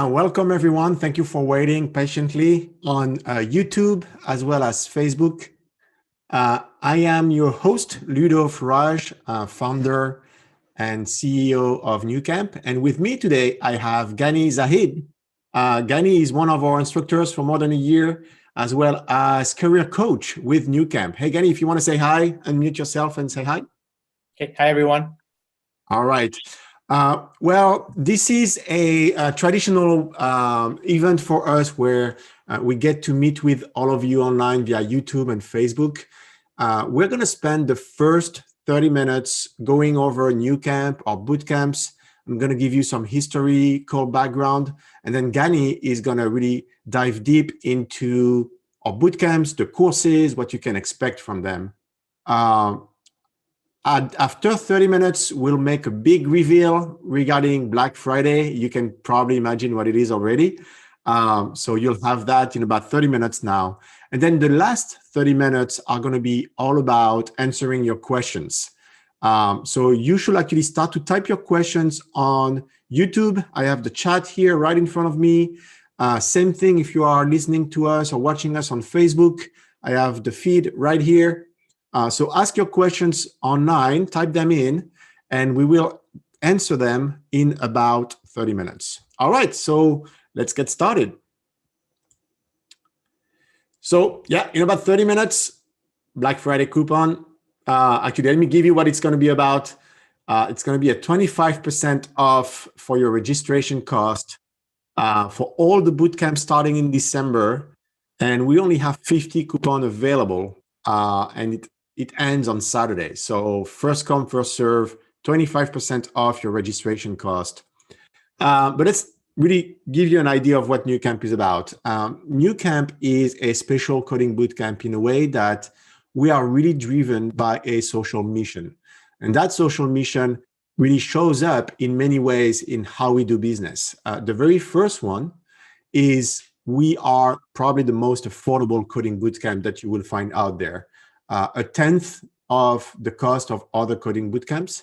Welcome everyone. Thank you for waiting patiently on YouTube as well as Facebook. I am your host, Ludo Farage, founder and CEO of Nucamp. And with me today, I have Ghani Zahid. Ghani is one of our instructors for more than a year, as well as career coach with Nucamp. Hey, Ghani, if you want to say hi, unmute yourself and say hi. Okay. Hi, everyone. All right. Well, this is a traditional event for us where we get to meet with all of you online via YouTube and Facebook. We're going to spend the first 30 minutes going over Nucamp or bootcamps. I'm going to give you some historical background, and then Ghani is going to really dive deep into our bootcamps, the courses, what you can expect from them. After 30 minutes, we'll make a big reveal regarding Black Friday. You can probably imagine what it is already. So you'll have that in about 30 minutes now. And then the last 30 minutes are going to be all about answering your questions. So you should actually start to type your questions on YouTube. I have the chat here right in front of me. Same thing if you are listening to us or watching us on Facebook. I have the feed right here. So ask your questions online, type them in, and we will answer them in about 30 minutes. All right, so let's get started. So yeah, in about 30 minutes, Black Friday coupon. Actually, let me give you what it's going to be about. It's going to be a 25% off for your registration cost for all the bootcamps starting in December. And we only have 50 coupons available, and it ends on Saturday. So first come, first serve, 25% off your registration cost. But let's really give you an idea of what Nucamp is about. Nucamp is a special coding bootcamp in a way that we are really driven by a social mission. And that social mission really shows up in many ways in how we do business. The very first one is we are probably the most affordable coding bootcamp that you will find out there. A tenth of the cost of other coding bootcamps.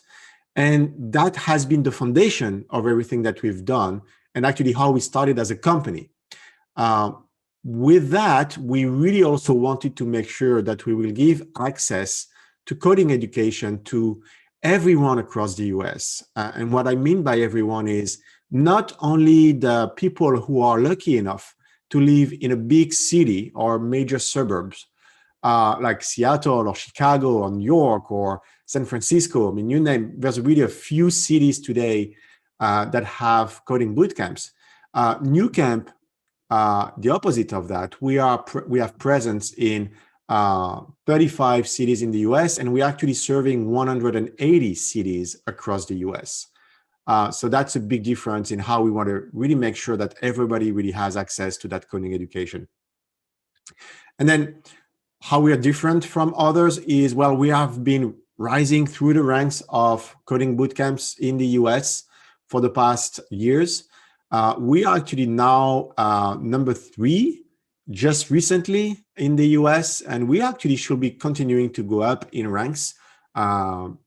And that has been the foundation of everything that we've done and actually how we started as a company. With that, we really also wanted to make sure that we will give access to coding education to everyone across the US. And what I mean by everyone is not only the people who are lucky enough to live in a big city or major suburbs, like Seattle or Chicago or New York or San Francisco. I mean, you name, there's really a few cities today that have coding bootcamps. Nucamp, the opposite of that, we have presence in 35 cities in the US, and we're actually serving 180 cities across the US. So that's a big difference in how we want to really make sure that everybody really has access to that coding education. And then how we are different from others is, well, we have been rising through the ranks of coding bootcamps in the US for the past years. We are actually now number 3 just recently in the US, and we actually should be continuing to go up in ranks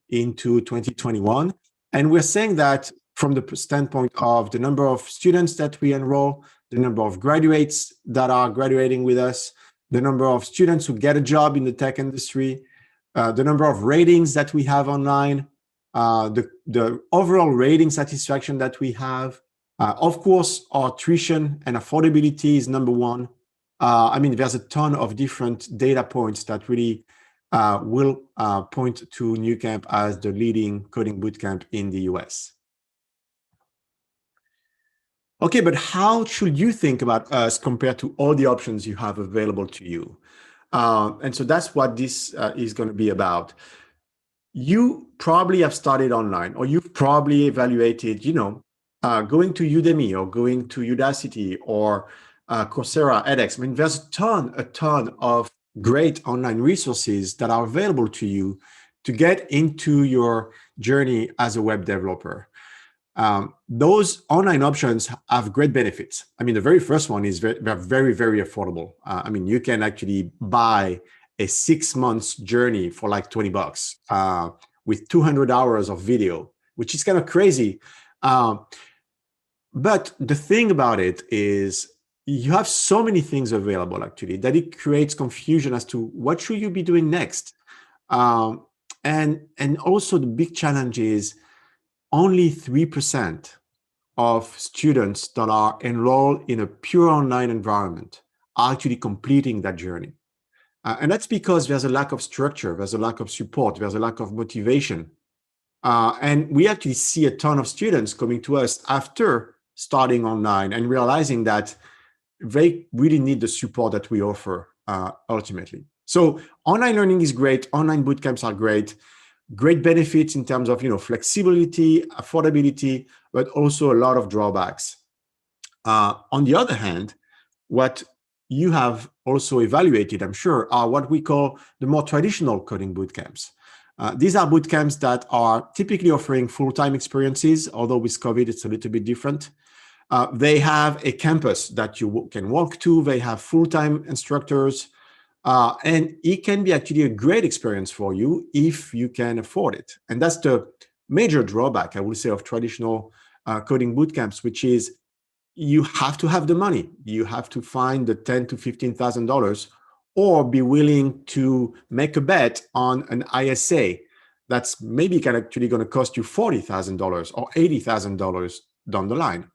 into 2021. And we're saying that from the standpoint of the number of students that we enroll, the number of graduates that are graduating with us, the number of students who get a job in the tech industry, the number of ratings that we have online, the overall rating satisfaction that we have. Of course, our tuition and affordability is number 1. I mean, there's a ton of different data points that really will point to Nucamp as the leading coding bootcamp in the US. Okay, but how should you think about us compared to all the options you have available to you? And so that's what this is going to be about. You probably have started online, or you've probably evaluated, going to Udemy or going to Udacity or Coursera, edX. I mean, there's a ton of great online resources that are available to you to get into your journey as a web developer. Those online options have great benefits. I mean, the very first one is they're very, very affordable. I mean, you can actually buy a 6 months journey for like $20 with 200 hours of video, which is kind of crazy. But the thing about it is you have so many things available actually that it creates confusion as to what should you be doing next. Um, and also the big challenge is only 3% of students that are enrolled in a pure online environment are actually completing that journey. And that's because there's a lack of structure, there's a lack of support, there's a lack of motivation. And we actually see a ton of students coming to us after starting online and realizing that they really need the support that we offer ultimately. So online learning is great. Online bootcamps are great. Great benefits in terms of flexibility, affordability, but also a lot of drawbacks. On the other hand, what you have also evaluated, I'm sure, are what we call the more traditional coding bootcamps. These are bootcamps that are typically offering full-time experiences, although with COVID, it's a little bit different. They have a campus that you can walk to. They have full-time instructors. And it can be actually a great experience for you if you can afford it. And that's the major drawback, I would say, of traditional coding bootcamps, which is you have to have the money. You have to find the $10,000 to $15,000 or be willing to make a bet on an ISA that's maybe actually going to cost you $40,000 or $80,000 down the line.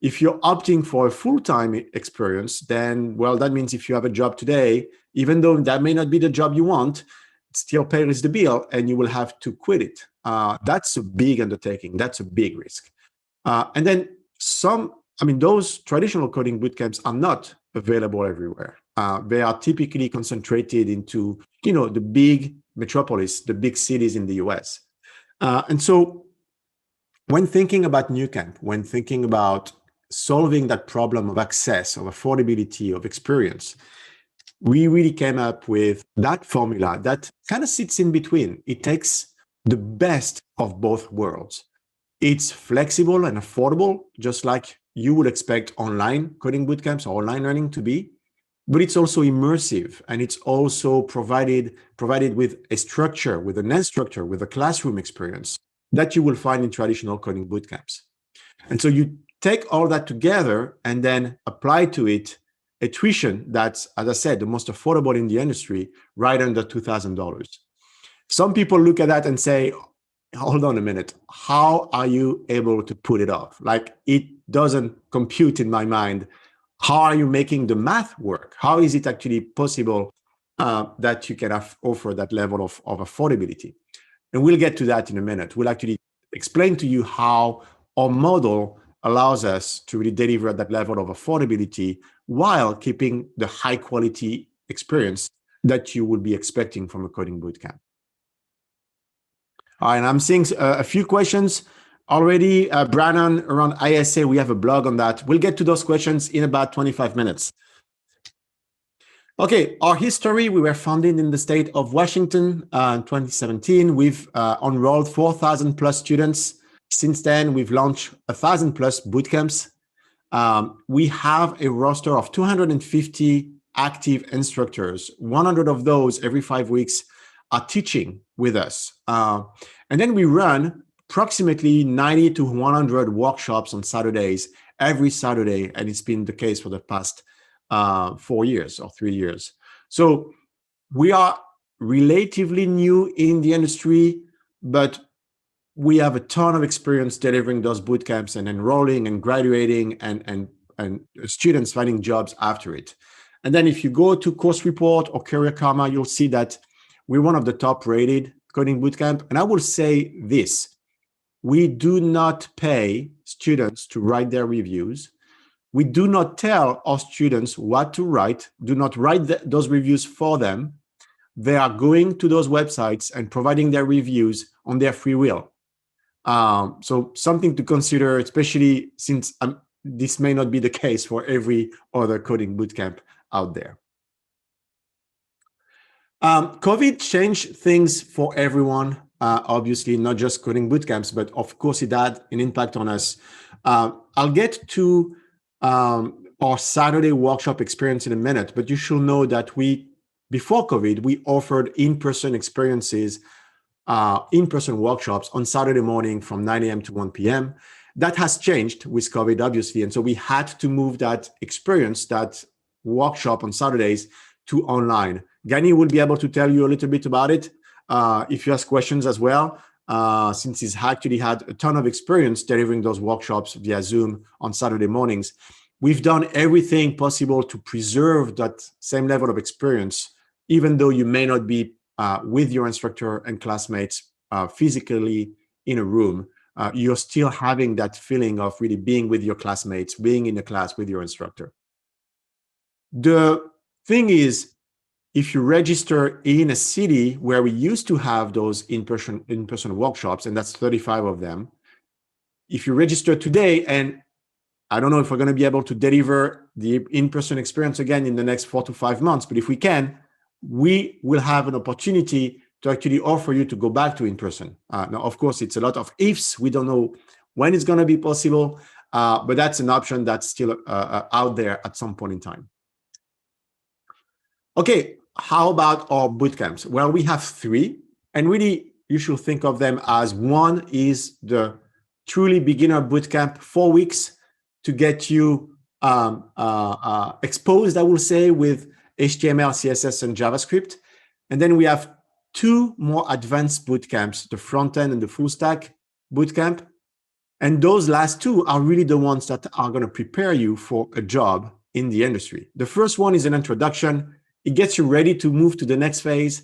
If you're opting for a full-time experience, then, well, that means if you have a job today, even though that may not be the job you want, it still pays the bill and you will have to quit it. That's a big undertaking. That's a big risk. And then those traditional coding bootcamps are not available everywhere. They are typically concentrated into, the big metropolis, the big cities in the US. And so when thinking about Nucamp, when thinking about solving that problem of access, of affordability, of experience, we really came up with that formula that kind of sits in between. It takes the best of both worlds. It's flexible and affordable, just like you would expect online coding bootcamps or online learning to be, but it's also immersive, and it's also provided with a structure, with an structure, with a classroom experience that you will find in traditional coding bootcamps. And so you take all that together and then apply to it a tuition that's, as I said, the most affordable in the industry, right under $2,000. Some people look at that and say, hold on a minute, how are you able to put it off? Like, it doesn't compute in my mind. How are you making the math work? How is it actually possible that you can offer that level of affordability? And we'll get to that in a minute. We'll actually explain to you how our model allows us to really deliver that level of affordability while keeping the high quality experience that you would be expecting from a coding bootcamp. All right, and I'm seeing a few questions already. Brandon, around ISA, we have a blog on that. We'll get to those questions in about 25 minutes. Okay, our history, we were founded in the state of Washington in 2017. We've enrolled 4,000 plus students. Since then, we've launched 1,000 plus bootcamps. We have a roster of 250 active instructors. 100 of those every 5 weeks are teaching with us. And then we run approximately 90 to 100 workshops on Saturdays, every Saturday. And it's been the case for the past 4 years or 3 years. So we are relatively new in the industry, but we have a ton of experience delivering those bootcamps and enrolling and graduating and students finding jobs after it. And then if you go to Course Report or Career Karma, you'll see that we're one of the top rated coding bootcamp. And I will say this, we do not pay students to write their reviews. We do not tell our students what to write, do not write those reviews for them. They are going to those websites and providing their reviews on their free will. So something to consider, especially since this may not be the case for every other coding bootcamp out there. COVID changed things for everyone, obviously, not just coding bootcamps, but of course it had an impact on us. I'll get to our Saturday workshop experience in a minute, but you should know that before COVID, we offered in-person experiences, in-person workshops on Saturday morning from 9 a.m. to 1 p.m. That has changed with COVID, obviously. And so we had to move that experience, that workshop on Saturdays, to online. Gani will be able to tell you a little bit about it if you ask questions as well, since he's actually had a ton of experience delivering those workshops via Zoom on Saturday mornings. We've done everything possible to preserve that same level of experience, even though you may not be with your instructor and classmates physically in a room. You're still having that feeling of really being with your classmates, being in the class with your instructor. The thing is, if you register in a city where we used to have those in-person workshops, and that's 35 of them, if you register today, and I don't know if we're going to be able to deliver the in-person experience again in the next 4 to 5 months, but if we can, we will have an opportunity to actually offer you to go back to in-person. Now, of course, it's a lot of ifs. We don't know when it's going to be possible, but that's an option that's still out there at some point in time. Okay, how about our bootcamps? Well, we have 3, and really you should think of them as: one is the truly beginner bootcamp, 4 weeks to get you exposed, I will say, with HTML, CSS, and JavaScript. And then we have 2 more advanced bootcamps, the front end and the full stack bootcamp. And those last 2 are really the ones that are going to prepare you for a job in the industry. The first one is an introduction. It gets you ready to move to the next phase,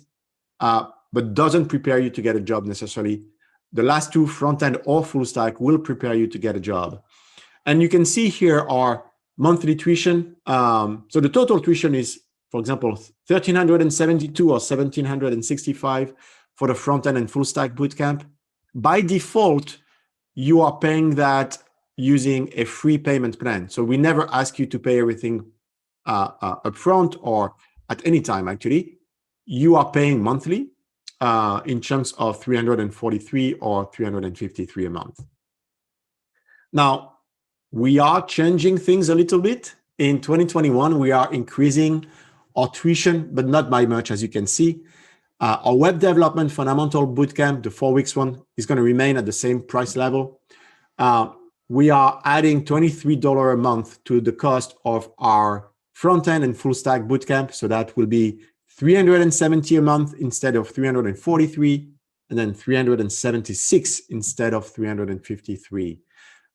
but doesn't prepare you to get a job necessarily. The last 2, front end or full stack, will prepare you to get a job. And you can see here our monthly tuition. So the total tuition is, for example, $1,372 or $1,765 for the front end and full stack bootcamp. By default, you are paying that using a free payment plan. So we never ask you to pay everything upfront or at any time, actually. You are paying monthly in chunks of $343 or $353 a month. Now, we are changing things a little bit. In 2021, we are increasing our tuition, but not by much, as you can see. Our web development fundamental bootcamp, the 4 weeks one, is going to remain at the same price level. We are adding $23 a month to the cost of our front end and full stack bootcamp. So that will be $370 a month instead of $343, and then $376 instead of $353.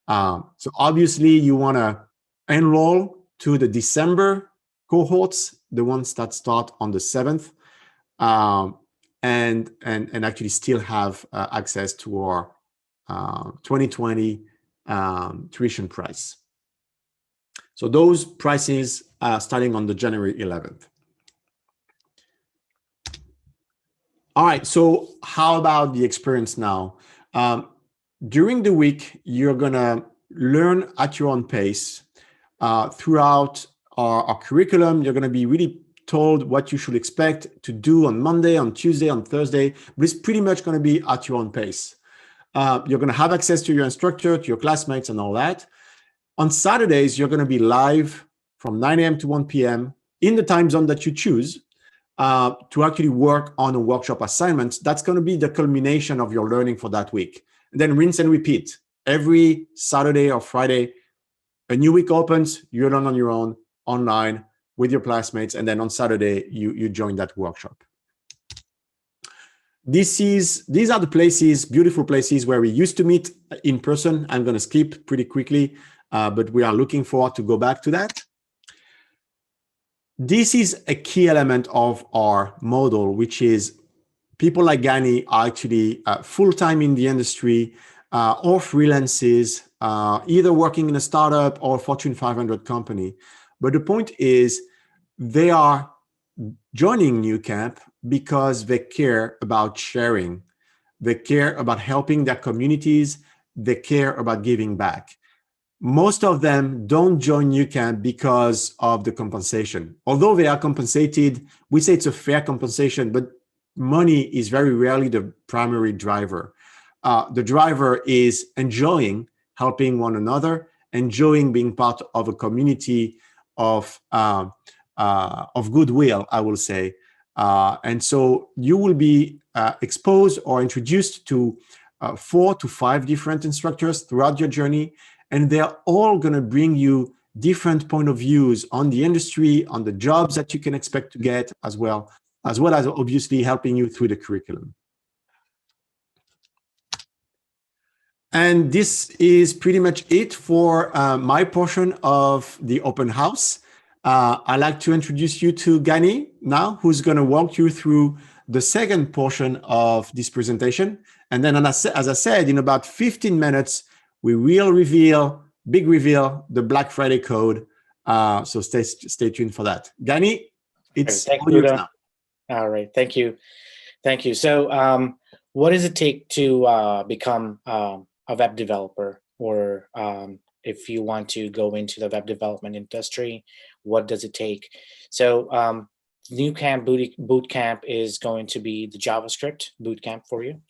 So obviously you want to enroll to the December cohorts, the ones that start on the 7th, and actually still have access to our 2020 tuition price. So those prices are starting on the January 11th. All right, so how about the experience now? During the week, you're gonna learn at your own pace. Throughout our curriculum, you're gonna be really told what you should expect to do on Monday, on Tuesday, on Thursday, but it's pretty much gonna be at your own pace. You're gonna have access to your instructor, to your classmates and all that. On Saturdays, you're gonna be live from 9 a.m. to 1 p.m. in the time zone that you choose to actually work on a workshop assignment. That's gonna be the culmination of your learning for that week. And then rinse and repeat. Every Saturday or Friday, a new week opens, you learn on your own, online, with your classmates, and then on Saturday, you join that workshop. These are the places, beautiful places where we used to meet in person. I'm going to skip pretty quickly, but we are looking forward to go back to that. This is a key element of our model, which is people like Gani are actually full-time in the industry or freelances, either working in a startup or Fortune 500 company. But the point is they are joining Nucamp because they care about sharing. They care about helping their communities. They care about giving back. Most of them don't join Nucamp because of the compensation. Although they are compensated, we say it's a fair compensation, but money is very rarely the primary driver. The driver is enjoying helping one another, enjoying being part of a community of goodwill, I will say. And so you will be exposed or introduced to 4 to 5 different instructors throughout your journey, and they're all going to bring you different point of views on the industry, on the jobs that you can expect to get, as well as obviously helping you through the curriculum. And this is pretty much it for my portion of the open house. I'd like to introduce you to Gani now, who's going to walk you through the second portion of this presentation. And then, as I said, in about 15 minutes, we will big reveal, the Black Friday code. So stay tuned for that. Gani, it's all yours now. All right, thank you. So what does it take to become a web developer, or if you want to go into the web development industry, what does it take? So Nucamp Bootcamp is going to be the JavaScript bootcamp for you.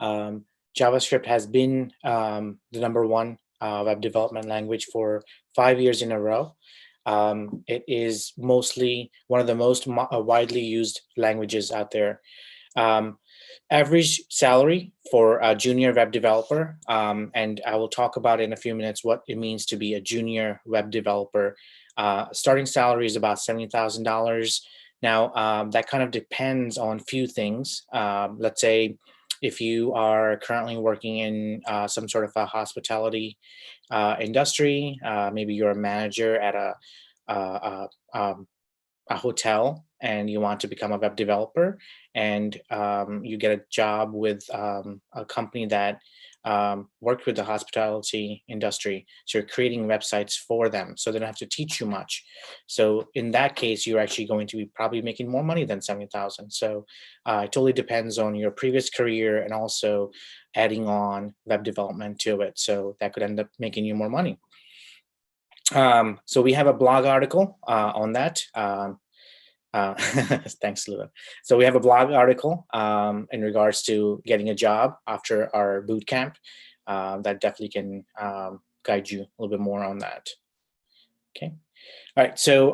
JavaScript has been the #1 web development language for 5 years in a row. It is mostly one of the most widely used languages out there. Average salary for a junior web developer, and I will talk about in a few minutes what it means to be a junior web developer. Starting salary is about $70,000. Now, that kind of depends on few things. Let's say if you are currently working in some sort of a hospitality industry, maybe you're a manager at a hotel and you want to become a web developer, and you get a job with a company that worked with the hospitality industry. So you're creating websites for them, so they don't have to teach you much. So in that case, you're actually going to be probably making more money than $70,000. So it totally depends on your previous career and also adding on web development to it. So that could end up making you more money. So we have a blog article on that. Thanks, Lua. So we have a blog article in regards to getting a job after our boot camp that definitely can guide you a little bit more on that. Okay. All right. So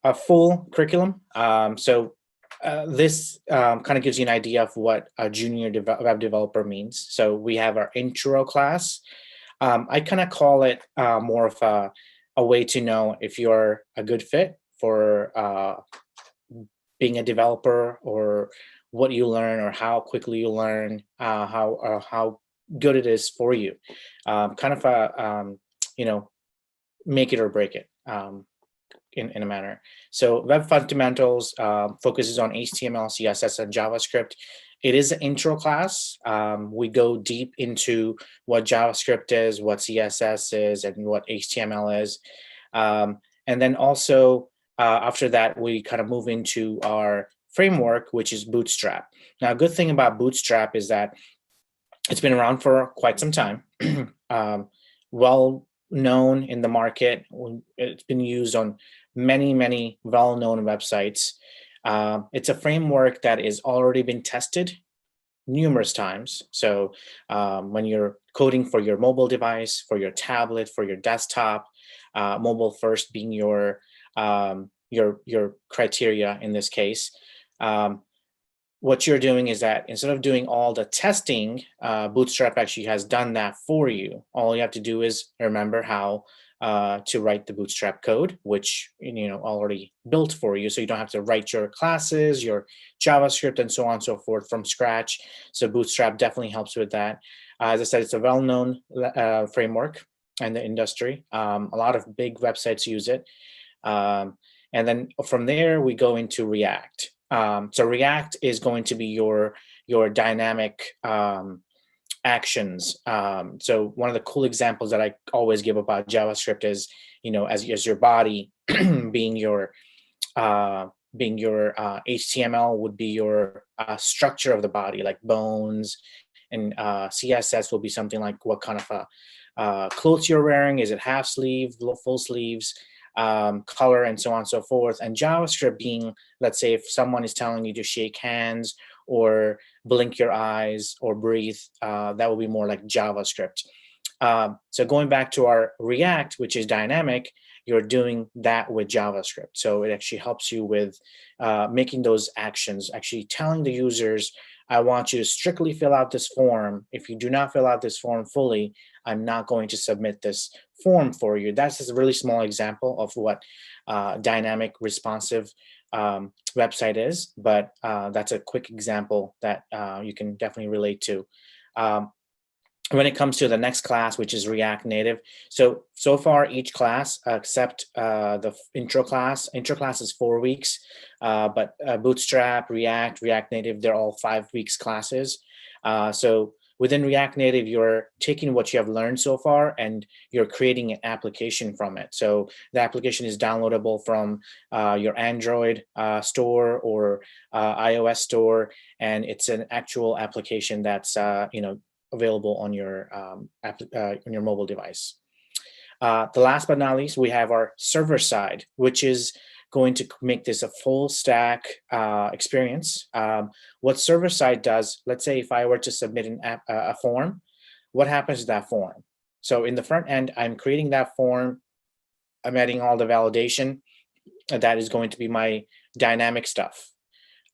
a full curriculum. This kind of gives you an idea of what a junior web developer means. So we have our intro class. I kind of call it more of a way to know if you're a good fit for being a developer, or what you learn, or how quickly you learn, how good it is for you. Kind of a make it or break it in a manner. So Web Fundamentals focuses on HTML, CSS, and JavaScript. It is an intro class. We go deep into what JavaScript is, what CSS is, and what HTML is. And then also, after that, we kind of move into our framework, which is Bootstrap. Now, a good thing about Bootstrap is that it's been around for quite some time, well known in the market. It's been used on many well-known websites. It's a framework that has already been tested numerous times. So when you're coding for your mobile device, for your tablet, for your desktop, mobile first being your criteria in this case, what you're doing is that instead of doing all the testing, Bootstrap actually has done that for you. All you have to do is remember how to write the Bootstrap code, which already built for you, so you don't have to write your classes, your JavaScript, and so on and so forth from scratch. So Bootstrap definitely helps with that. As I said, it's a well-known framework in the industry. A lot of big websites use it. And then from there, we go into React. So React is going to be your dynamic actions. So one of the cool examples that I always give about JavaScript is, as your body being your HTML would be your structure of the body, like bones, and CSS will be something like what kind of clothes you're wearing. Is it half sleeve, full sleeves? Color, and so on and so forth. And JavaScript being, let's say, if someone is telling you to shake hands or blink your eyes or breathe, that will be more like JavaScript. So going back to our React, which is dynamic, you're doing that with JavaScript. So it actually helps you with making those actions, actually telling the users I want you to strictly fill out this form. If you do not fill out this form fully, I'm not going to submit this form for you. That's just a really small example of what dynamic responsive website is, but that's a quick example that you can definitely relate to. When it comes to the next class, which is React Native. So far each class except the intro class is 4 weeks, but Bootstrap, React Native, they're all 5 weeks classes. So within React Native, you're taking what you have learned so far and you're creating an application from it. So the application is downloadable from your Android store or iOS store, and it's an actual application that's available on your mobile device. The last but not least, we have our server side, which is going to make this a full stack experience. What server side does, let's say if I were to submit a form, what happens to that form? So in the front end, I'm creating that form, I'm adding all the validation, that is going to be my dynamic stuff.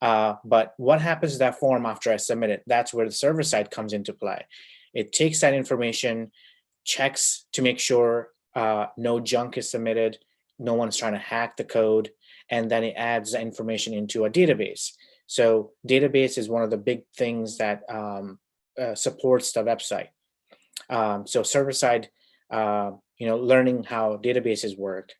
But what happens to that form after I submit it? That's where the server side comes into play. It takes that information, checks to make sure no junk is submitted, no one's trying to hack the code, and then it adds the information into a database. So database is one of the big things that supports the website. So server side, learning how databases work,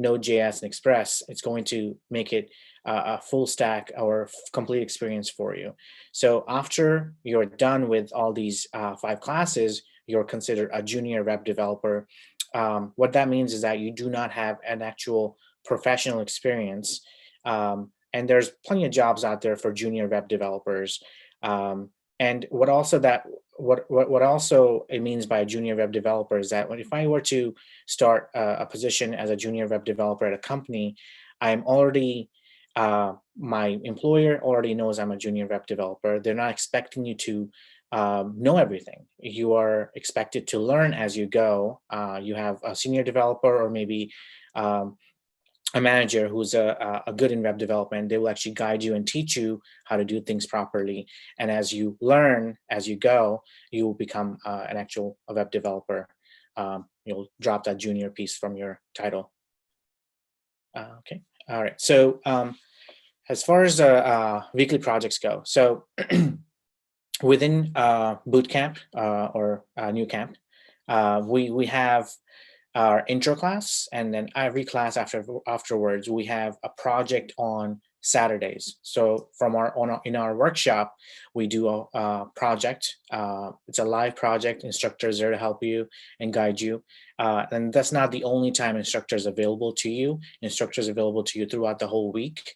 Node.js and Express, it's going to make it a full stack or complete experience for you. So after you're done with all these 5 classes, you're considered a junior web developer. What that means is that you do not have an actual professional experience. And there's plenty of jobs out there for junior web developers. And what also it means by a junior web developer is that if I were to start a position as a junior web developer at a company, I'm already, my employer already knows I'm a junior web developer. They're not expecting you to know everything. You are expected to learn as you go. You have a senior developer or maybe a manager who's a good in web development. They will actually guide you and teach you how to do things properly. And as you learn, as you go, you will become a web developer. You'll drop that junior piece from your title. Okay, all right. So as far as the weekly projects go, so within Bootcamp or Nucamp, we have our intro class, and then every class afterwards we have a project on Saturdays. So in our workshop we do a project. It's a live project. Instructors there to help you and guide you, and that's not the only time instructors available to you. Instructors available to you throughout the whole week.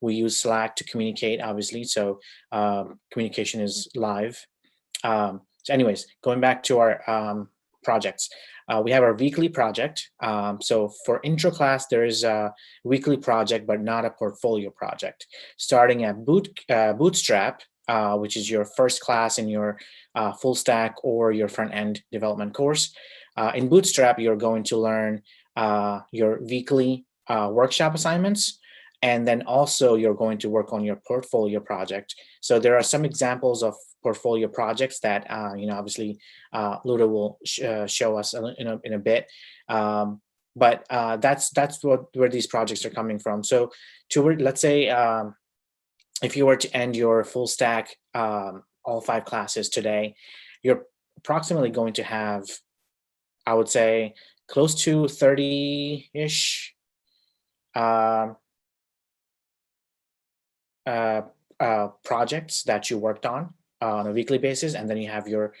We use Slack to communicate, obviously, so communication is live. So anyways, going back to our projects. We have our weekly project. So for intro class, there is a weekly project, but not a portfolio project. Starting at Bootstrap, which is your first class in your full stack or your front end development course. In Bootstrap, you're going to learn your weekly workshop assignments. And then also you're going to work on your portfolio project. So there are some examples of portfolio projects that, obviously Luda will show us in a bit. But that's where these projects are coming from. So let's say if you were to end your full stack, all 5 classes today, you're approximately going to have, I would say, close to 30-ish projects that you worked on a weekly basis, and then you have your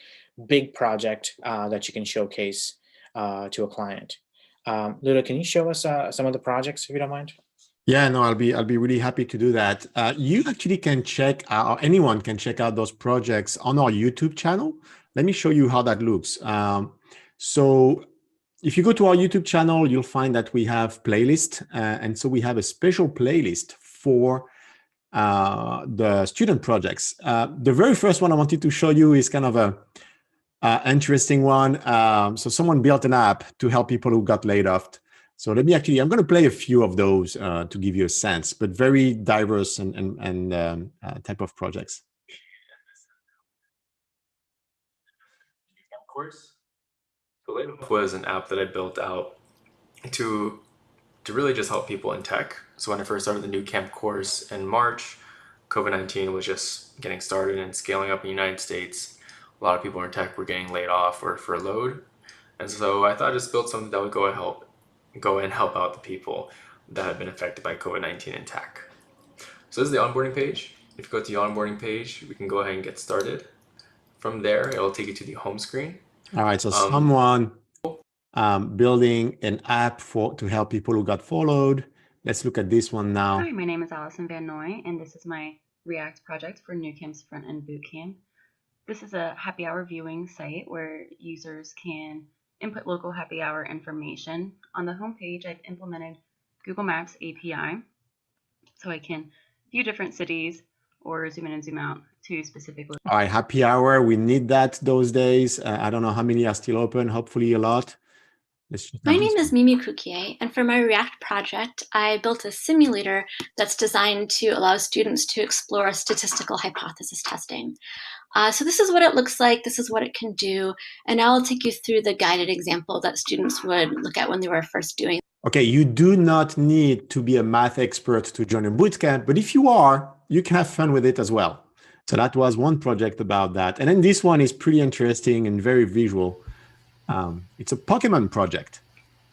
big project that you can showcase to a client. Luda, can you show us some of the projects if you don't mind? Yeah, no, I'll be really happy to do that. You actually can check out, anyone can check out those projects on our YouTube channel. Let me show you how that looks. So if you go to our YouTube channel, you'll find that we have playlist, and so we have a special playlist for the student projects. The very first one I wanted to show you is kind of a interesting one. So someone built an app to help people who got laid off So let me actually, I'm going to play a few of those to give you a sense, but very diverse and type of projects. Course. The Laybook was an app that I built out to really just help people in tech. So when I first started the Nucamp course in March, COVID-19 was just getting started and scaling up in the United States. A lot of people in tech were getting laid off or furloughed. And so I thought I just built something that would go and help out the people that have been affected by COVID-19 in tech. So this is the onboarding page. If you go to the onboarding page, we can go ahead and get started. From there, it'll take you to the home screen. All right, so someone building an app to help people who got followed. Let's look at this one now. Hi, my name is Allison Van Noy, and this is my React project for Nucamp's front-end bootcamp. This is a happy hour viewing site where users can input local happy hour information. On the home page, I've implemented Google Maps API, so I can view different cities or zoom in and zoom out to specific locations. All right, happy hour. We need that those days. I don't know how many are still open. Hopefully a lot. My name is Mimi Cuquier, and for my React project, I built a simulator that's designed to allow students to explore statistical hypothesis testing. So this is what it looks like. This is what it can do. And now I'll take you through the guided example that students would look at when they were first doing. Okay, you do not need to be a math expert to join a bootcamp, but if you are, you can have fun with it as well. So that was one project about that. And then this one is pretty interesting and very visual. It's a Pokemon project.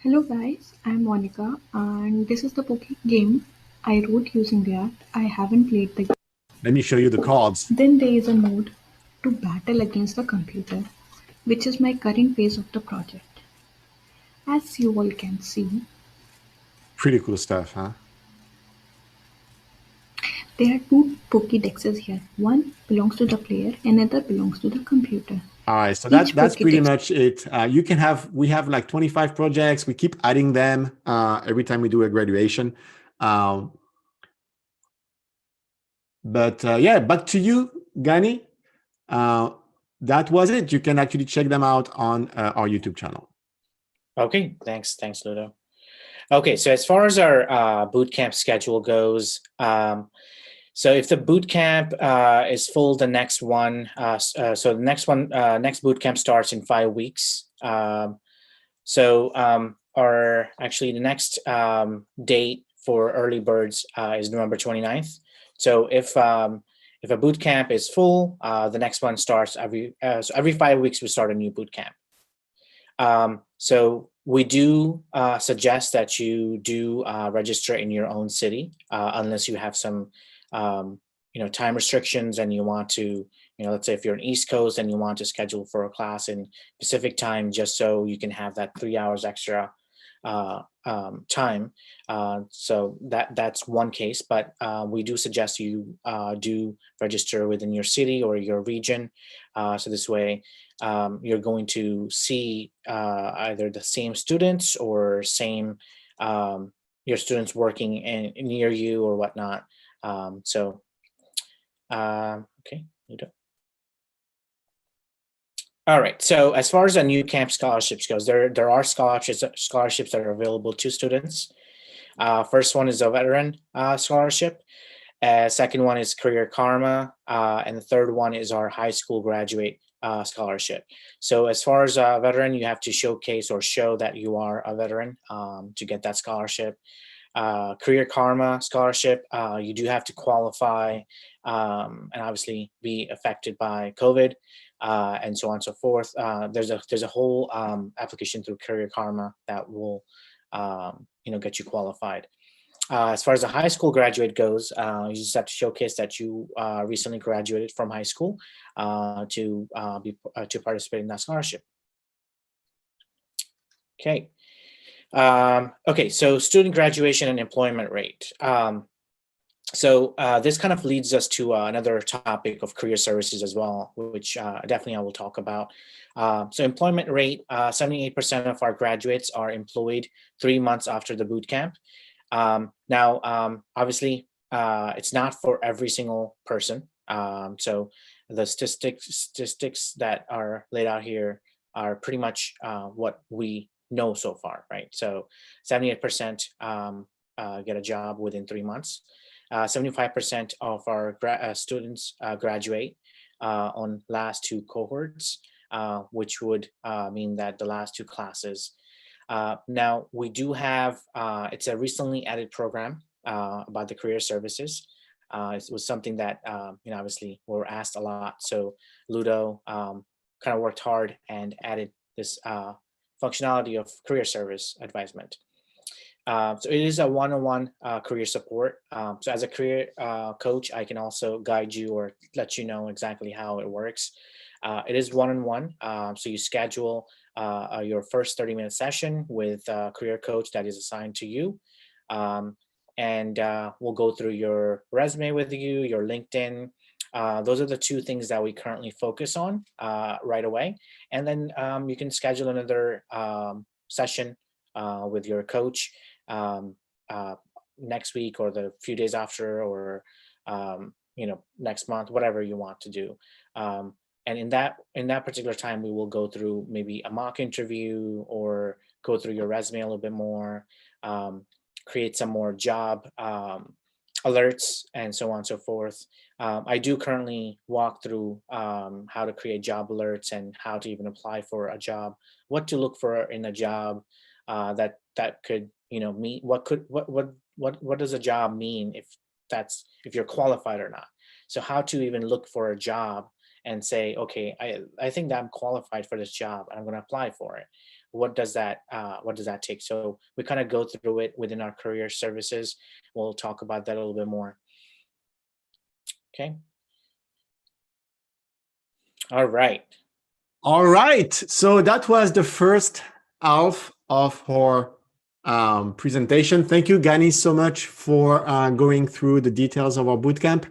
Hello guys, I'm Monica and this is the Poké game I wrote using React. I haven't played the game. Let me show you the cards. Then there is a mode to battle against the computer, which is my current phase of the project. As you all can see, pretty cool stuff, huh? There are two Pokédexes here. One belongs to the player, another belongs to the computer. All right, so that's pretty much it. We have like 25 projects. We keep adding them every time we do a graduation. Yeah, back to you, Gani. That was it. You can actually check them out on our YouTube channel. Okay, thanks, Ludo. Okay, so as far as our bootcamp schedule goes, so if the bootcamp is full, the next one, next bootcamp starts in 5 weeks. The next date for early birds is November 29th. So if a bootcamp is full, the next one starts every 5 weeks. We start a new bootcamp. So we do suggest that you do register in your own city, unless you have some time restrictions and you want to, let's say if you're in East Coast and you want to schedule for a class in Pacific time, just so you can have that 3 hours extra time. So that's one case, but we do suggest you do register within your city or your region. So this way you're going to see either the same students or same your students working near you or whatnot. Okay, all right. So as far as the Nucamp scholarships goes, there are scholarships that are available to students. First one is a veteran scholarship. Second one is Career Karma, and the third one is our high school graduate scholarship. So as far as a veteran, you have to showcase or show that you are a veteran to get that scholarship. Career Karma scholarship, you do have to qualify and obviously be affected by COVID and so on and so forth. There's a whole application through Career Karma that will get you qualified. As far as a high school graduate goes, you just have to showcase that you recently graduated from high school to participate in that scholarship. Okay. Okay, so student graduation and employment rate. This kind of leads us to another topic of career services as well, which definitely I will talk about. So employment rate, 78% of our graduates are employed 3 months after the boot camp. Obviously, it's not for every single person. So the statistics that are laid out here are pretty much what we know so far, right? So 78% get a job within 3 months. 75% of our students graduate on last 2 cohorts, which would mean that the last 2 classes. Now we do have, it's a recently added program about the career services. It was something that, obviously we're asked a lot. So Ludo kind of worked hard and added this functionality of career service advisement. So it is a one-on-one career support. So as a career coach, I can also guide you or let you know exactly how it works. It is one-on-one. So you schedule your first 30-minute session with a career coach that is assigned to you. And we'll go through your resume with you, your LinkedIn. Those are the 2 things that we currently focus on right away. And then you can schedule another session with your coach next week or the few days after, or next month, whatever you want to do. And in that particular time, we will go through maybe a mock interview or go through your resume a little bit more, create some more job alerts, and so on and so forth. I do currently walk through how to create job alerts and how to even apply for a job, what to look for in a job that could mean what does a job mean if you're qualified or not. So how to even look for a job and say, okay, I think that I'm qualified for this job and I'm going to apply for it. What does that take? So we kind of go through it within our career services. We'll talk about that a little bit more. Okay. All right. So that was the first half of our presentation. Thank you, Gani, so much for going through the details of our bootcamp.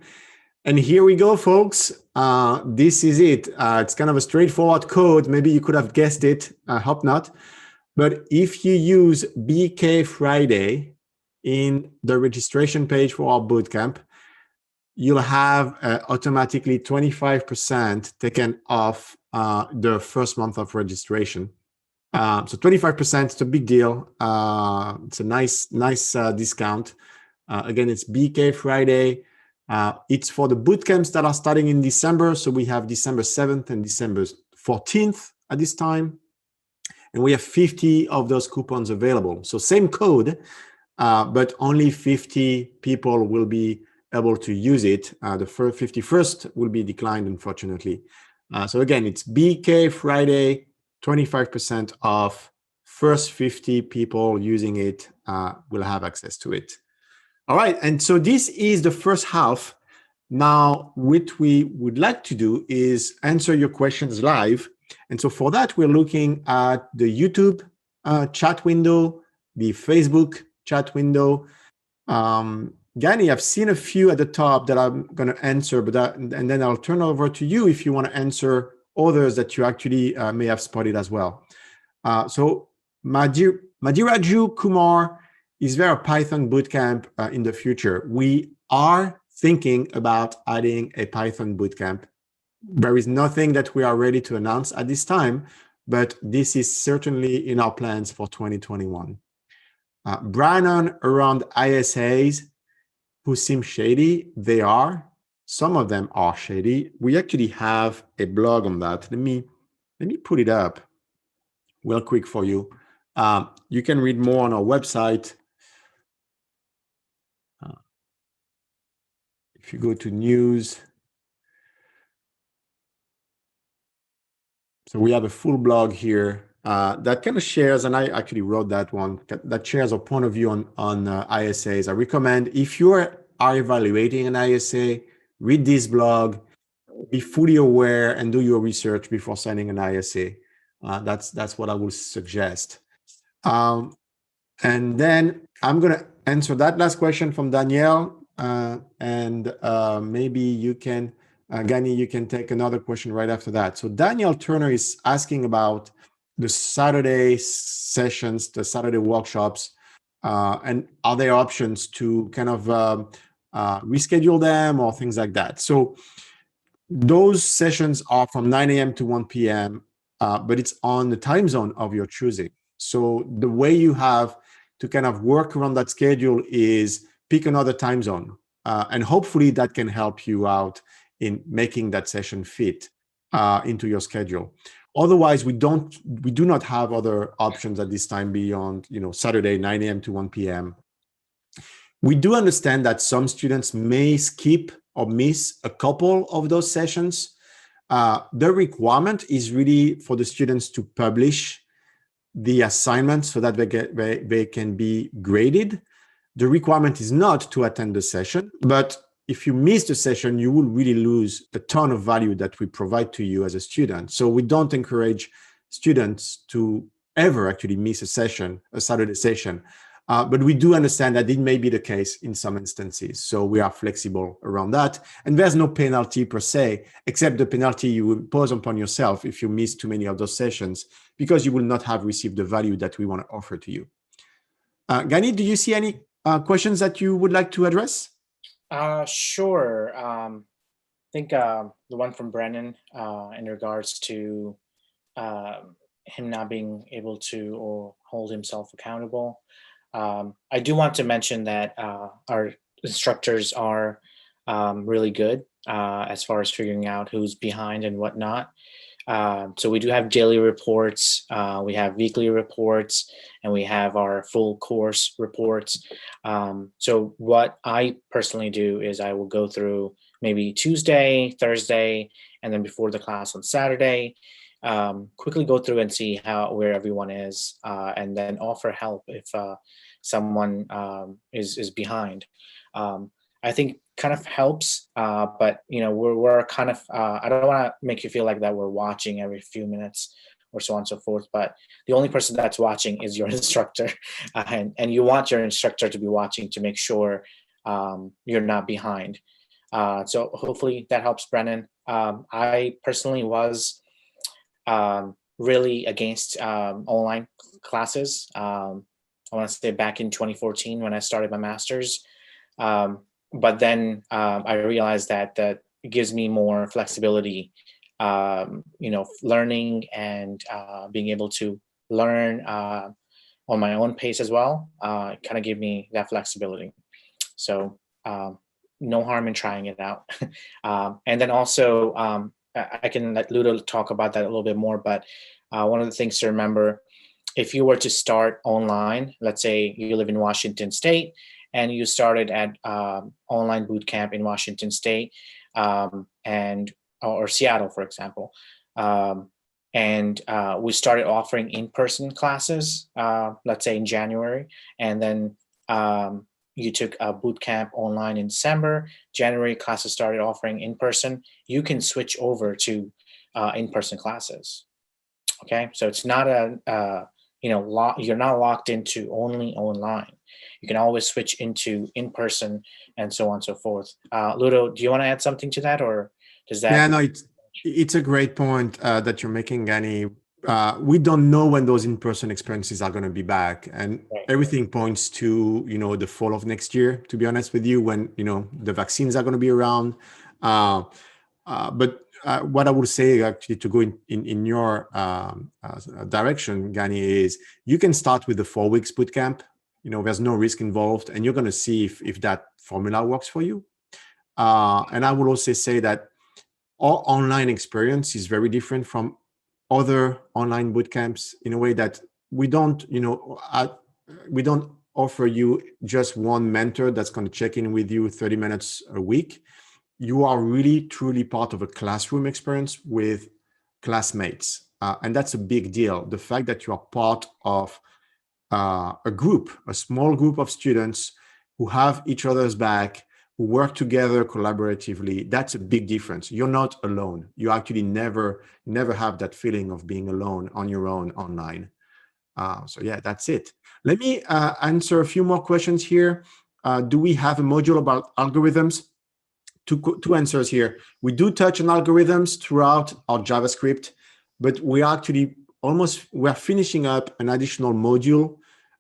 And here we go, folks. This is it. It's kind of a straightforward code. Maybe you could have guessed it. I hope not. But if you use BK Friday in the registration page for our bootcamp, you'll have automatically 25% taken off the first month of registration. So 25% is a big deal. It's a nice discount. Again, it's BK Friday. It's for the bootcamps that are starting in December. So we have December 7th and December 14th at this time. And we have 50 of those coupons available. So same code, but only 50 people will be able to use it. The 51st will be declined, unfortunately. So again, it's BK Friday, 25% off. First 50 people using it will have access to it. All right, and so this is the first half. Now, what we would like to do is answer your questions live. And so for that, we're looking at the YouTube chat window, the Facebook chat window. Gani, I've seen a few at the top that I'm going to answer, and then I'll turn over to you if you want to answer others that you actually may have spotted as well. So Madiraju Kumar, is there a Python bootcamp in the future? We are thinking about adding a Python bootcamp. There is nothing that we are ready to announce at this time, but this is certainly in our plans for 2021. Brandon, around ISAs who seem shady, they are. Some of them are shady. We actually have a blog on that. Let me put it up real quick for you. You can read more on our website. If you go to news, so we have a full blog here that kind of shares, and I actually wrote that one, that shares a point of view on ISAs. I recommend, if you are evaluating an ISA, read this blog, be fully aware, and do your research before signing an ISA. That's what I would suggest. And then I'm going to answer that last question from Danielle, and maybe you can, Gani, you can take another question right after that. So Danielle Turner is asking about the Saturday sessions, the Saturday workshops, and are there options to kind of reschedule them or things like that? So those sessions are from 9 a.m. to 1 p.m., but it's on the time zone of your choosing. So the way you have to kind of work around that schedule is pick another time zone. And hopefully that can help you out in making that session fit into your schedule. Otherwise, we do not have other options at this time beyond, Saturday, 9 a.m. to 1 p.m. We do understand that some students may skip or miss a couple of those sessions. The requirement is really for the students to publish the assignment so that they can be graded. The requirement is not to attend the session, but if you miss the session, you will really lose a ton of value that we provide to you as a student. So we don't encourage students to ever actually miss a Saturday session. But we do understand that it may be the case in some instances. So we are flexible around that. And there's no penalty per se, except the penalty you will impose upon yourself if you miss too many of those sessions, because you will not have received the value that we want to offer to you. Gani, do you see any questions that you would like to address? Sure. I think the one from Brennan in regards to him not being able to or hold himself accountable. I do want to mention that our instructors are really good as far as figuring out who's behind and whatnot. So we do have daily reports, we have weekly reports, and we have our full course reports. So what I personally do is I will go through maybe Tuesday, Thursday, and then before the class on Saturday, quickly go through and see where everyone is, and then offer help if someone is behind. I think kind of helps, but we're kind of I don't want to make you feel like that we're watching every few minutes or so on and so forth, but the only person that's watching is your instructor, and you want your instructor to be watching to make sure you're not behind. So hopefully that helps, Brennan. I personally was really against online classes. I want to say back in 2014 when I started my master's. But then I realized that it gives me more flexibility, learning and being able to learn on my own pace as well. Kind of gave me that flexibility. So no harm in trying it out. And then also, I can let Ludo talk about that a little bit more, but one of the things to remember, if you were to start online, let's say you live in Washington State, and you started at online bootcamp in Washington State or Seattle, for example. And we started offering in-person classes, let's say in January, and then you took a bootcamp online in December. January classes started offering in-person. You can switch over to in-person classes. Okay, so it's not you're not locked into only online. You can always switch into in-person and so on and so forth. Ludo, do you want to add something to that, or does that? Yeah, no, it's a great point that you're making, Gani. We don't know when those in-person experiences are going to be back, and everything points to the fall of next year. To be honest with you, when the vaccines are going to be around. But what I would say actually to go in your direction, Gani, is you can start with the 4 weeks bootcamp. There's no risk involved, and you're going to see if that formula works for you. And I will also say that our online experience is very different from other online bootcamps in a way that we don't offer you just one mentor that's going to check in with you 30 minutes a week. You are really truly part of a classroom experience with classmates, and that's a big deal. The fact that you are part of a small group of students who have each other's back, who work together collaboratively, that's a big difference. You're not alone. You actually never have that feeling of being alone on your own online. So yeah, that's it. Let me answer a few more questions here. Do we have a module about algorithms? Two answers here. We do touch on algorithms throughout our JavaScript, but we are finishing up an additional module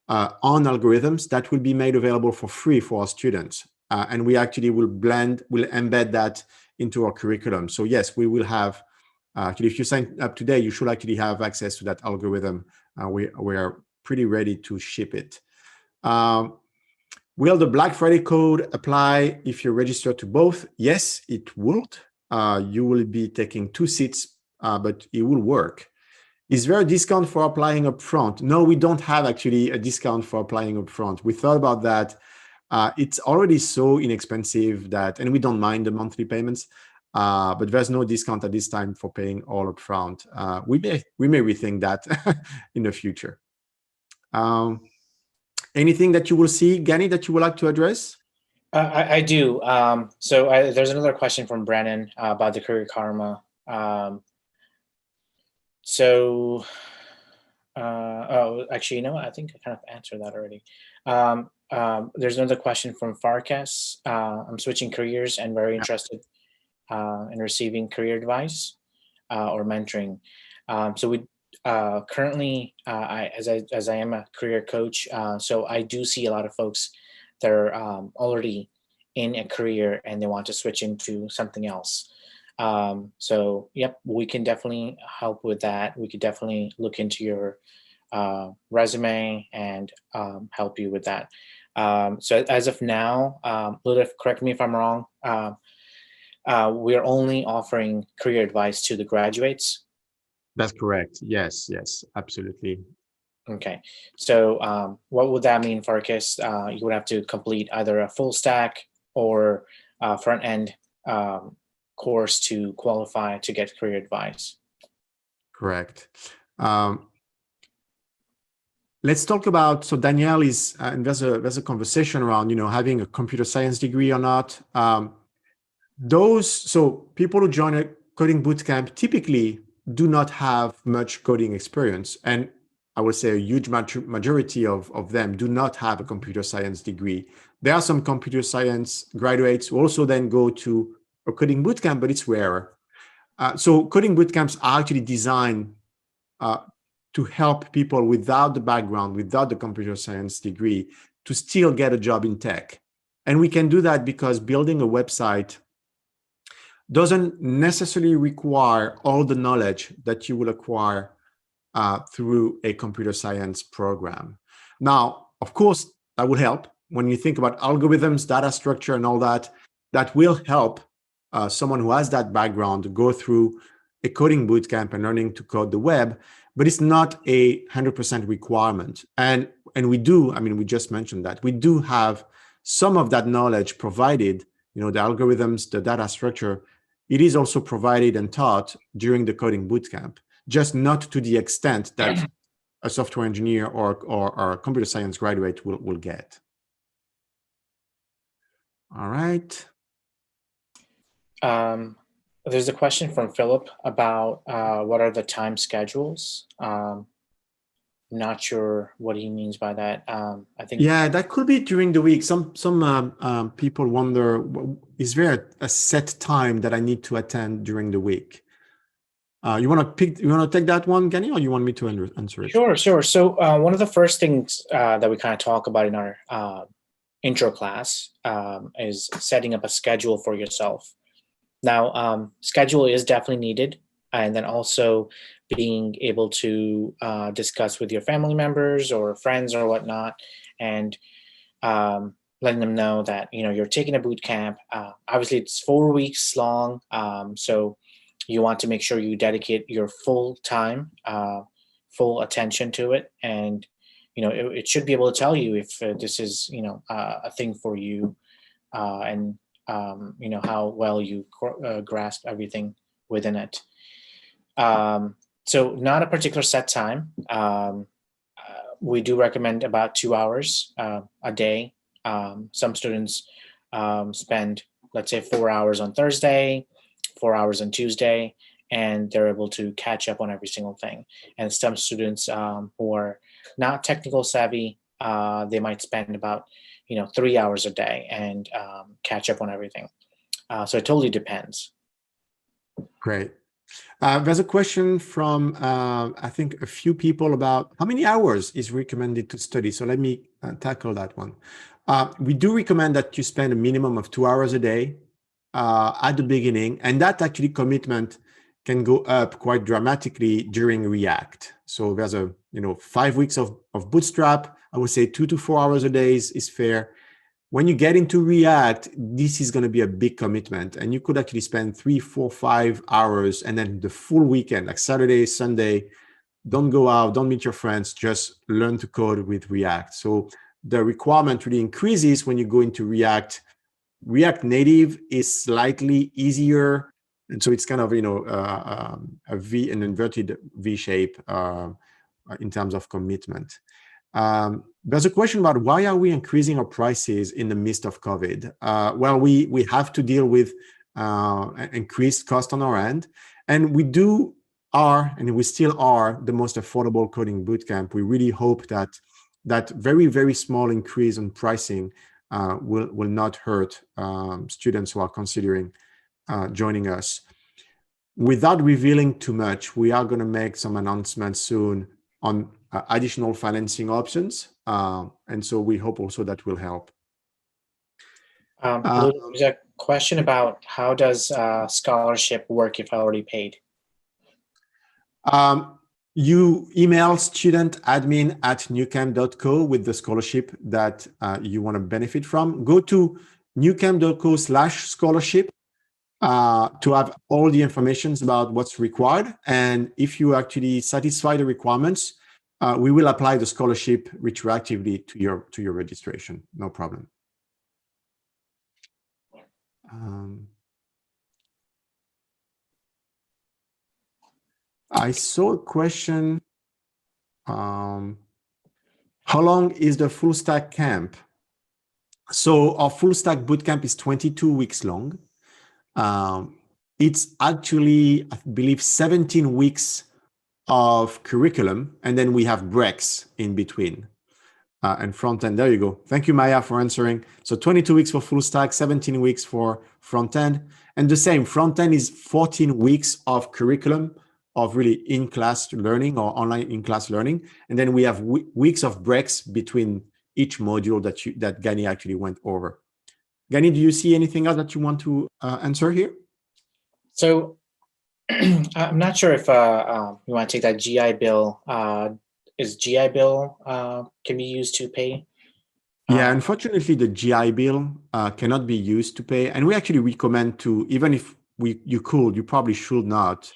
on algorithms that will be made available for free for our students. And we actually will embed that into our curriculum. So yes, we will have, actually, if you sign up today, you should actually have access to that algorithm. We are pretty ready to ship it. Will the Black Friday code apply if you're registered to both? Yes, it would. You will be taking 2 seats, but it will work. Is there a discount for applying upfront? No, we don't have actually a discount for applying upfront. We thought about that. It's already so inexpensive that, and we don't mind the monthly payments, but there's no discount at this time for paying all upfront. We may rethink that in the future. Anything that you will see, Gani, that you would like to address? I do. There's another question from Brennan about the career karma. Actually, you know what? I think I kind of answered that already. There's another question from Farkas. I'm switching careers and very interested in receiving career advice or mentoring. We currently, as I am a career coach, so I do see a lot of folks that are already in a career and they want to switch into something else. Yep, we can definitely help with that. We could definitely look into your resume and help you with that. So as of now, Ludif, correct me if I'm wrong, we're only offering career advice to the graduates. That's correct. Yes, absolutely. Okay. So what would that mean, Farkas? You would have to complete either a full stack or front end course to qualify to get career advice. Correct. Let's talk about, so Danielle is, and there's a conversation around, having a computer science degree or not. So people who join a coding bootcamp typically do not have much coding experience. And I would say a huge majority of them do not have a computer science degree. There are some computer science graduates who also then go to a coding bootcamp, but it's rarer. So coding bootcamps are actually designed to help people without the background, without the computer science degree, to still get a job in tech. And we can do that because building a website doesn't necessarily require all the knowledge that you will acquire through a computer science program. Now, of course, that will help when you think about algorithms, data structure, and all that. That will help someone who has that background go through a coding bootcamp and learning to code the web, but it's not 100% requirement. And we do, we just mentioned that, we do have some of that knowledge provided, the algorithms, the data structure. It is also provided and taught during the coding bootcamp, just not to the extent that a software engineer or a computer science graduate will get. All right. There's a question from Philip about what are the time schedules. Not sure what he means by that. I think. Yeah, that could be during the week. Some people wonder, is there a set time that I need to attend during the week? You want to take that one, Gani, or you want me to answer it? Sure. So one of the first things that we kind of talk about in our intro class is setting up a schedule for yourself. Now, schedule is definitely needed, and then also being able to discuss with your family members or friends or whatnot, and letting them know that you're taking a boot camp. Obviously, it's 4 weeks long, so you want to make sure you dedicate your full time, full attention to it, and it should be able to tell you if this is a thing for you, and how well you grasp everything within it. So not a particular set time. We do recommend about 2 hours a day. Some students spend, let's say, 4 hours on Thursday, 4 hours on Tuesday, and they're able to catch up on every single thing. And some students who are not technical savvy, they might spend about 3 hours a day and catch up on everything. So it totally depends. Great. There's a question from, I think, a few people about how many hours is recommended to study. So let me tackle that one. We do recommend that you spend a minimum of 2 hours a day at the beginning, and that actually commitment can go up quite dramatically during React. So there's a 5 weeks of Bootstrap, I would say 2 to 4 hours a day is fair. When you get into React, this is going to be a big commitment, and you could actually spend 3, 4, 5 hours, and then the full weekend, like Saturday, Sunday, don't go out, don't meet your friends, just learn to code with React. So the requirement really increases when you go into React. React Native is slightly easier, and so it's kind of an inverted V shape in terms of commitment. There's a question about why are we increasing our prices in the midst of COVID? Well, we have to deal with increased cost on our end, and we still are the most affordable coding bootcamp. We really hope that very, very small increase in pricing will not hurt students who are considering joining us. Without revealing too much, we are going to make some announcements soon on additional financing options. And so we hope also that will help. There's a question about how does scholarship work if already paid? You email studentadmin@nucamp.co with the scholarship that you want to benefit from. Go to nucamp.co/scholarship to have all the information about what's required. And if you actually satisfy the requirements, we will apply the scholarship retroactively to your registration. No problem. I saw a question. How long is the full stack camp? So our full stack bootcamp is 22 weeks long. It's actually, I believe, 17 weeks of curriculum, and then we have breaks in between. And front end, there you go. Thank you, Maya, for answering. So 22 weeks for full stack, 17 weeks for front end. And the same, front end is 14 weeks of curriculum of really in-class learning or online in-class learning. And then we have weeks of breaks between each module that Gani actually went over. Gani, do you see anything else that you want to answer here? So I'm not sure if you want to take that GI Bill. Is GI Bill can be used to pay? Yeah, unfortunately, the GI Bill cannot be used to pay. And we actually recommend to, even if you probably should not,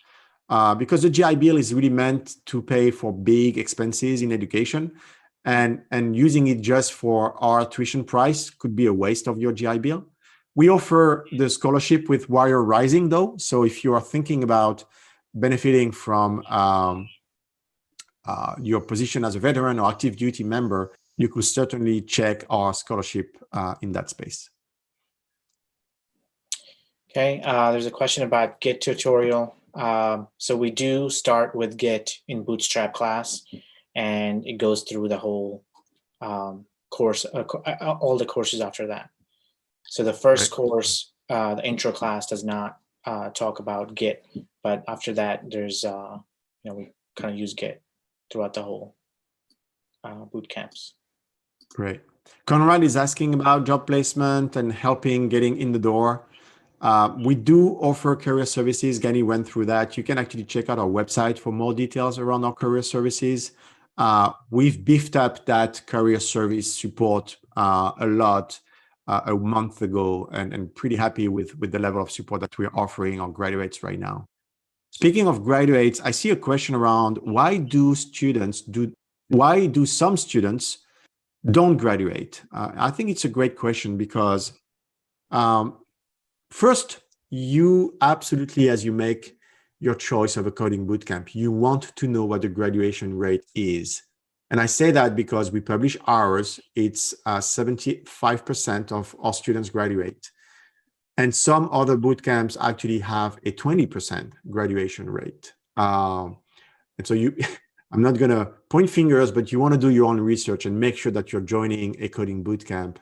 because the GI Bill is really meant to pay for big expenses in education. And using it just for our tuition price could be a waste of your GI Bill. We offer the scholarship with Warrior Rising, though. So if you are thinking about benefiting from your position as a veteran or active duty member, you could certainly check our scholarship in that space. Okay, there's a question about Git tutorial. So we do start with Git in Bootstrap class, and it goes through the whole course, all the courses after that. So the first course, the intro class, does not talk about Git, but after that, there's we kind of use Git throughout the whole boot camps. Great. Conrad is asking about job placement and helping getting in the door. We do offer career services. Gani went through that. You can actually check out our website for more details around our career services. We've beefed up that career service support a lot a month ago, and pretty happy with the level of support that we're offering our graduates right now. Speaking of graduates, I see a question around why do some students don't graduate? I think it's a great question because first, you absolutely, as you make your choice of a coding bootcamp, you want to know what the graduation rate is. And I say that because we publish ours. It's 75% of our students graduate. And some other bootcamps actually have a 20% graduation rate. And so I'm not going to point fingers, but you want to do your own research and make sure that you're joining a coding bootcamp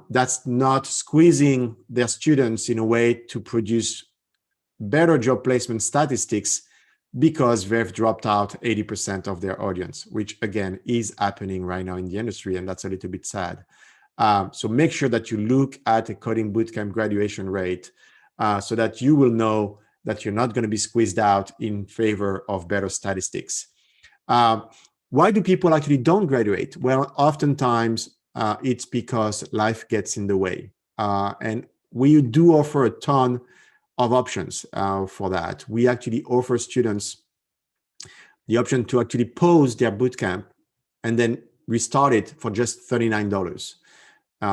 that's not squeezing their students in a way to produce better job placement statistics because they've dropped out 80% of their audience, which again is happening right now in the industry, and that's a little bit sad. So make sure that you look at a coding bootcamp graduation rate so that you will know that you're not going to be squeezed out in favor of better statistics. Why do people actually don't graduate? Well, oftentimes it's because life gets in the way. And we do offer a ton of options for that. We actually offer students the option to actually pause their bootcamp and then restart it for just $39.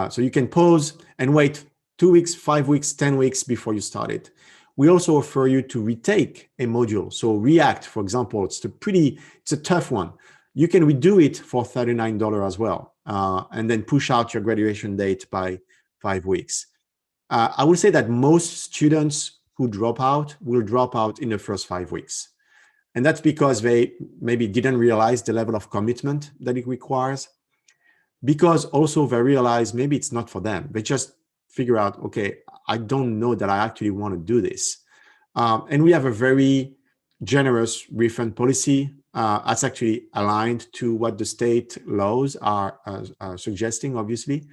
So you can pause and wait 2 weeks, 5 weeks, 10 weeks before you start it. We also offer you to retake a module. So React, for example, it's a tough one. You can redo it for $39 as well, and then push out your graduation date by 5 weeks. I would say that most students who drop out will drop out in the first 5 weeks. And that's because they maybe didn't realize the level of commitment that it requires, because also they realize maybe it's not for them. They just figure out, okay, I don't know that I actually want to do this. And we have a very generous refund policy. That's actually aligned to what the state laws are suggesting, obviously.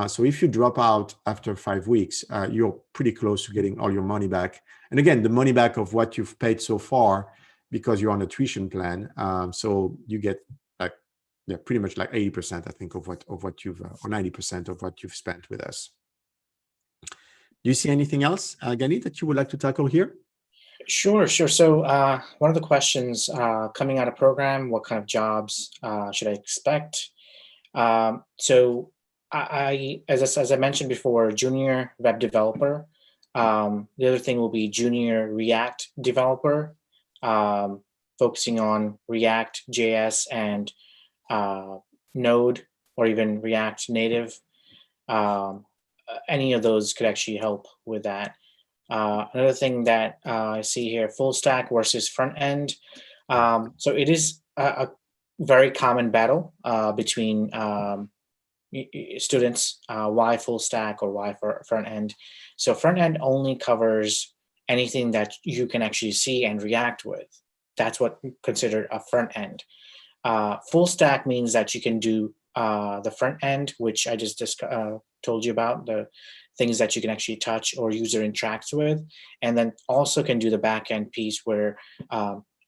So if you drop out after 5 weeks, you're pretty close to getting all your money back. And again, the money back of what you've paid so far, because you're on a tuition plan. So you get like, yeah, pretty much like 80%, I think, of what you've, or 90% of what you've spent with us. Do you see anything else, Gani, that you would like to tackle here? Sure. So one of the questions coming out of program, what kind of jobs should I expect? So I as I mentioned before, junior web developer. The other thing will be junior React developer, focusing on React, JS, and Node, or even React Native. Any of those could actually help with that. Another thing that I see here, full stack versus front end. So it is a very common battle between students, why full stack or why front end. So front end only covers anything that you can actually see and react with. That's what considered a front end. Full stack means that you can do the front end, which I just told you about, the things that you can actually touch or user interacts with, and then also can do the back end piece where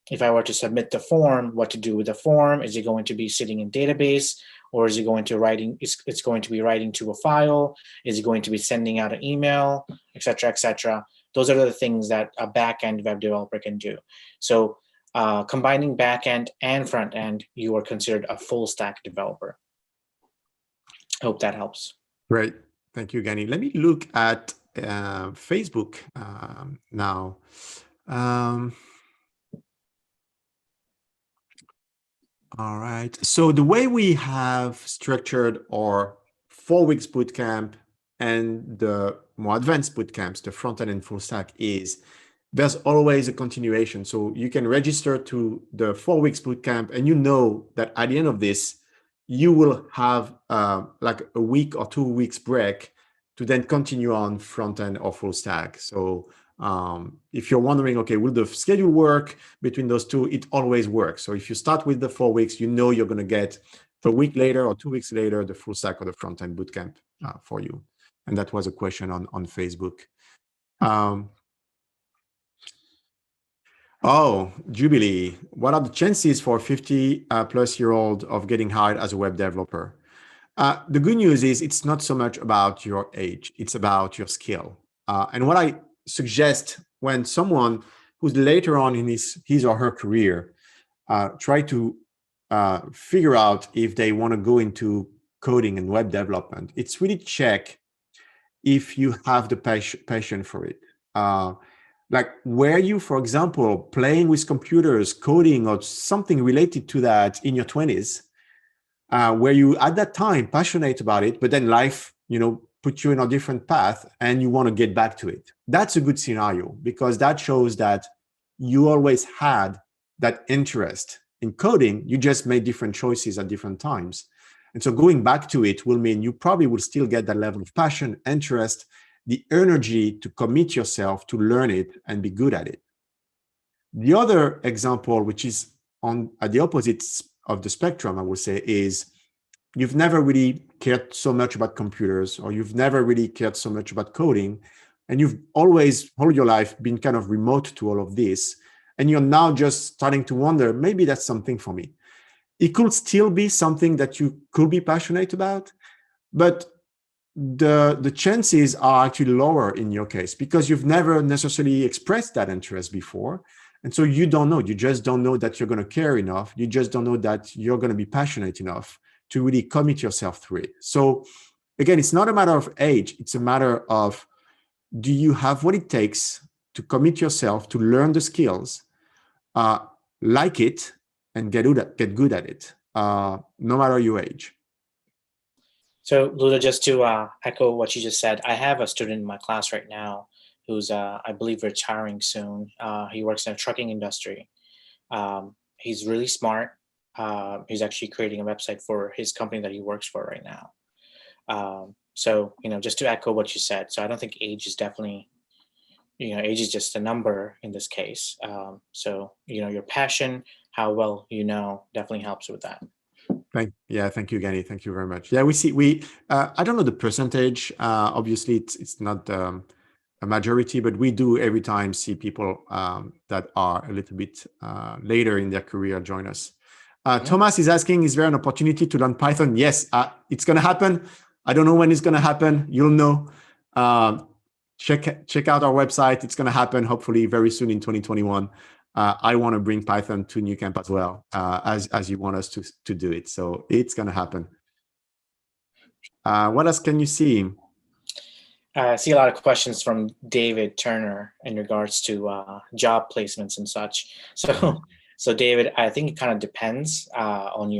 if I were to submit the form, what to do with the form. Is it going to be sitting in database, or is it going to it's going to be writing to a file? Is it going to be sending out an email, et cetera, et cetera? Those are the things that a back-end web developer can do. So combining back-end and front-end, you are considered a full-stack developer. Hope that helps. Great. Thank you, Gani. Let me look at Facebook now. All right. So the way we have structured our 4 weeks bootcamp and the more advanced bootcamps, the front end and full stack, is there's always a continuation. So you can register to the 4 weeks bootcamp, and you know that at the end of this, you will have like a week or 2 weeks break to then continue on front end or full stack. So if you're wondering, okay, will the schedule work between those two? It always works. So if you start with the 4 weeks, you know you're going to get a week later or 2 weeks later the full stack or the front end bootcamp for you. And that was a question on Facebook. Oh, Jubilee, what are the chances for a 50-plus-year-old of getting hired as a web developer? The good news is it's not so much about your age, it's about your skill. And what I suggest when someone who's later on in his or her career try to figure out if they want to go into coding and web development, it's really check if you have the passion for it. Like, were you, for example, playing with computers, coding, or something related to that in your 20s? Were you at that time passionate about it, but then life, put you in a different path and you want to get back to it? That's a good scenario, because that shows that you always had that interest in coding. You just made different choices at different times. And so going back to it will mean you probably will still get that level of passion, interest, the energy to commit yourself to learn it and be good at it. The other example, which is at the opposite of the spectrum, I would say, is you've never really cared so much about computers, or you've never really cared so much about coding, and you've always, all your life, been kind of remote to all of this, and you're now just starting to wonder, maybe that's something for me. it could still be something that you could be passionate about, but the chances are actually lower in your case because you've never necessarily expressed that interest before. And so you don't know, you just don't know that you're going to care enough. You just don't know that you're going to be passionate enough to really commit yourself through it. So again, it's not a matter of age. It's a matter of, do you have what it takes to commit yourself, to learn the skills, like it, and get good at it, no matter your age. So Ludo, just to echo what you just said, I have a student in my class right now who's, I believe, retiring soon. He works in the trucking industry. He's really smart. He's actually creating a website for his company that he works for right now. So, just to echo what you said, so I don't think age is definitely, age is just a number in this case. So, your passion, how well definitely helps with that. Thank you, Gani. Thank you very much. Yeah, I don't know the percentage. Obviously, it's not a majority, but we do every time see people that are a little bit later in their career join us. Thomas is asking, is there an opportunity to learn Python? Yes, it's going to happen. I don't know when it's going to happen. You'll know. Check out our website. It's going to happen hopefully very soon in 2021. I want to bring Python to Nucamp as well, as you want us to do it. So it's going to happen. What else can you see? I see a lot of questions from David Turner in regards to job placements and such. So David, I think it kind of depends on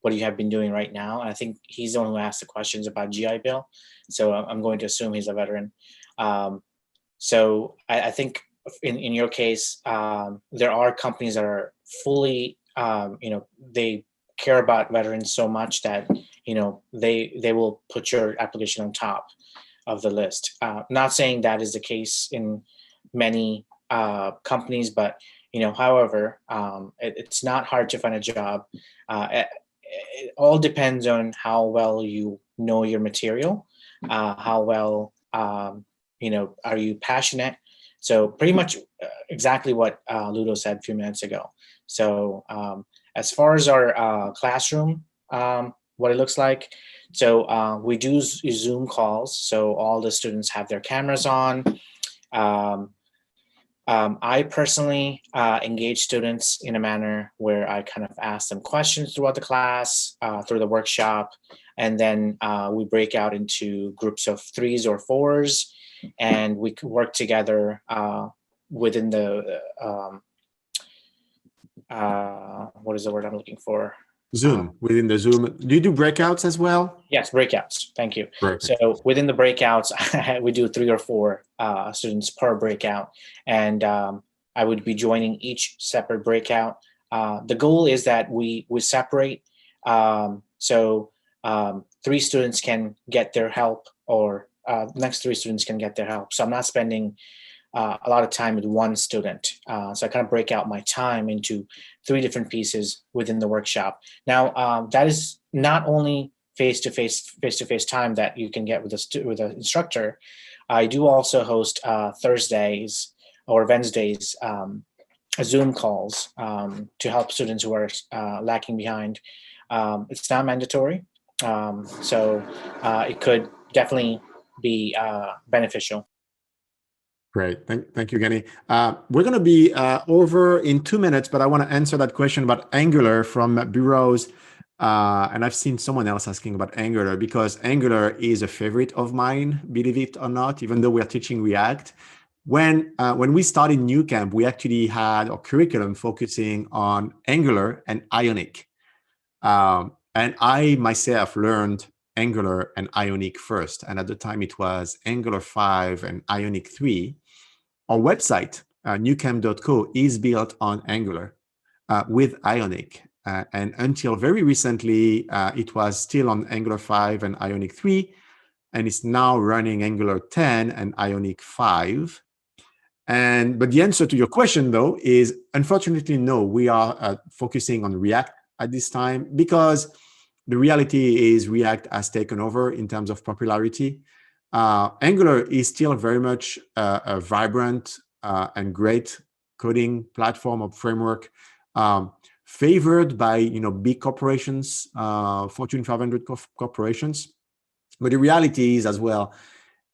what you have been doing right now. I think he's the one who asked the questions about GI Bill. So I'm going to assume he's a veteran. So I think in your case, there are companies that are fully, they care about veterans so much that, they will put your application on top of the list. Not saying that is the case in many companies, but, however, it's not hard to find a job. It all depends on how well you know your material, how well, are you passionate? So pretty much exactly what Ludo said a few minutes ago. So as far as our classroom, what it looks like, so we do Zoom calls. So all the students have their cameras on. I personally engage students in a manner where I kind of ask them questions throughout the class, through the workshop, and then we break out into groups of 3s or 4s. And we could work together within the, what is the word I'm looking for? Zoom, within the Zoom. Do you do breakouts as well? Yes, breakouts. Thank you. Perfect. So within the breakouts, we do 3 or 4 students per breakout. And I would be joining each separate breakout. The goal is that we separate. So 3 students can get their help, or next 3 students can get their help. So I'm not spending a lot of time with one student. So I kind of break out my time into 3 different pieces within the workshop. Now, that is not only face-to-face time that you can get with an instructor. I do also host Thursdays or Wednesdays Zoom calls to help students who are lacking behind. It's not mandatory, so it could definitely be beneficial. Great. Thank you, Gani. We're going to be over in 2 minutes, but I want to answer that question about Angular from Bureaus. And I've seen someone else asking about Angular, because Angular is a favorite of mine, believe it or not, even though we're teaching React. When we started Nucamp, we actually had our curriculum focusing on Angular and Ionic. And I myself learned Angular and Ionic first. And at the time, it was Angular 5 and Ionic 3. Our website, nucamp.co, is built on Angular with Ionic. And until very recently, it was still on Angular 5 and Ionic 3. And it's now running Angular 10 and Ionic 5. But the answer to your question, though, is unfortunately, no, we are focusing on React at this time, because the reality is React has taken over in terms of popularity. Angular is still very much a vibrant and great coding platform or framework. favored by big corporations, Fortune 500 corporations. But the reality is as well,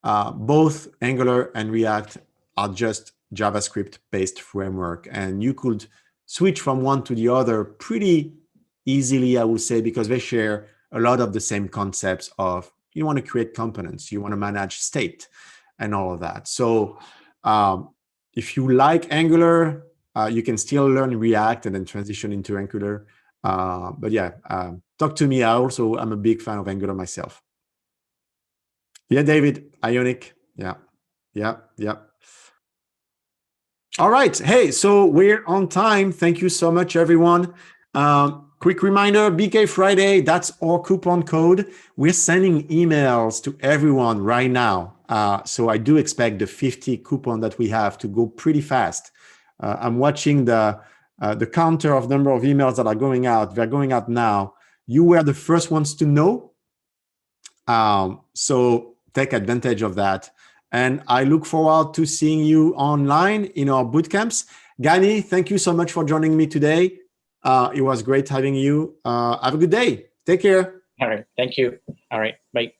both Angular and React are just JavaScript-based framework, and you could switch from one to the other pretty easily, I would say, because they share a lot of the same concepts of you want to create components, you want to manage state, and all of that. So if you like Angular, you can still learn React and then transition into Angular. But yeah, talk to me. I'm a big fan of Angular myself. Yeah, David, Ionic. Yeah. All right. Hey, so we're on time. Thank you so much, everyone. Quick reminder, BK Friday, that's our coupon code. We're sending emails to everyone right now. So I do expect the 50 coupon that we have to go pretty fast. I'm watching the counter of number of emails that are going out. They're going out now. You were the first ones to know. So take advantage of that. And I look forward to seeing you online in our bootcamps. Gani, thank you so much for joining me today. It was great having you. Have a good day. Take care. All right. Thank you. All right. Bye.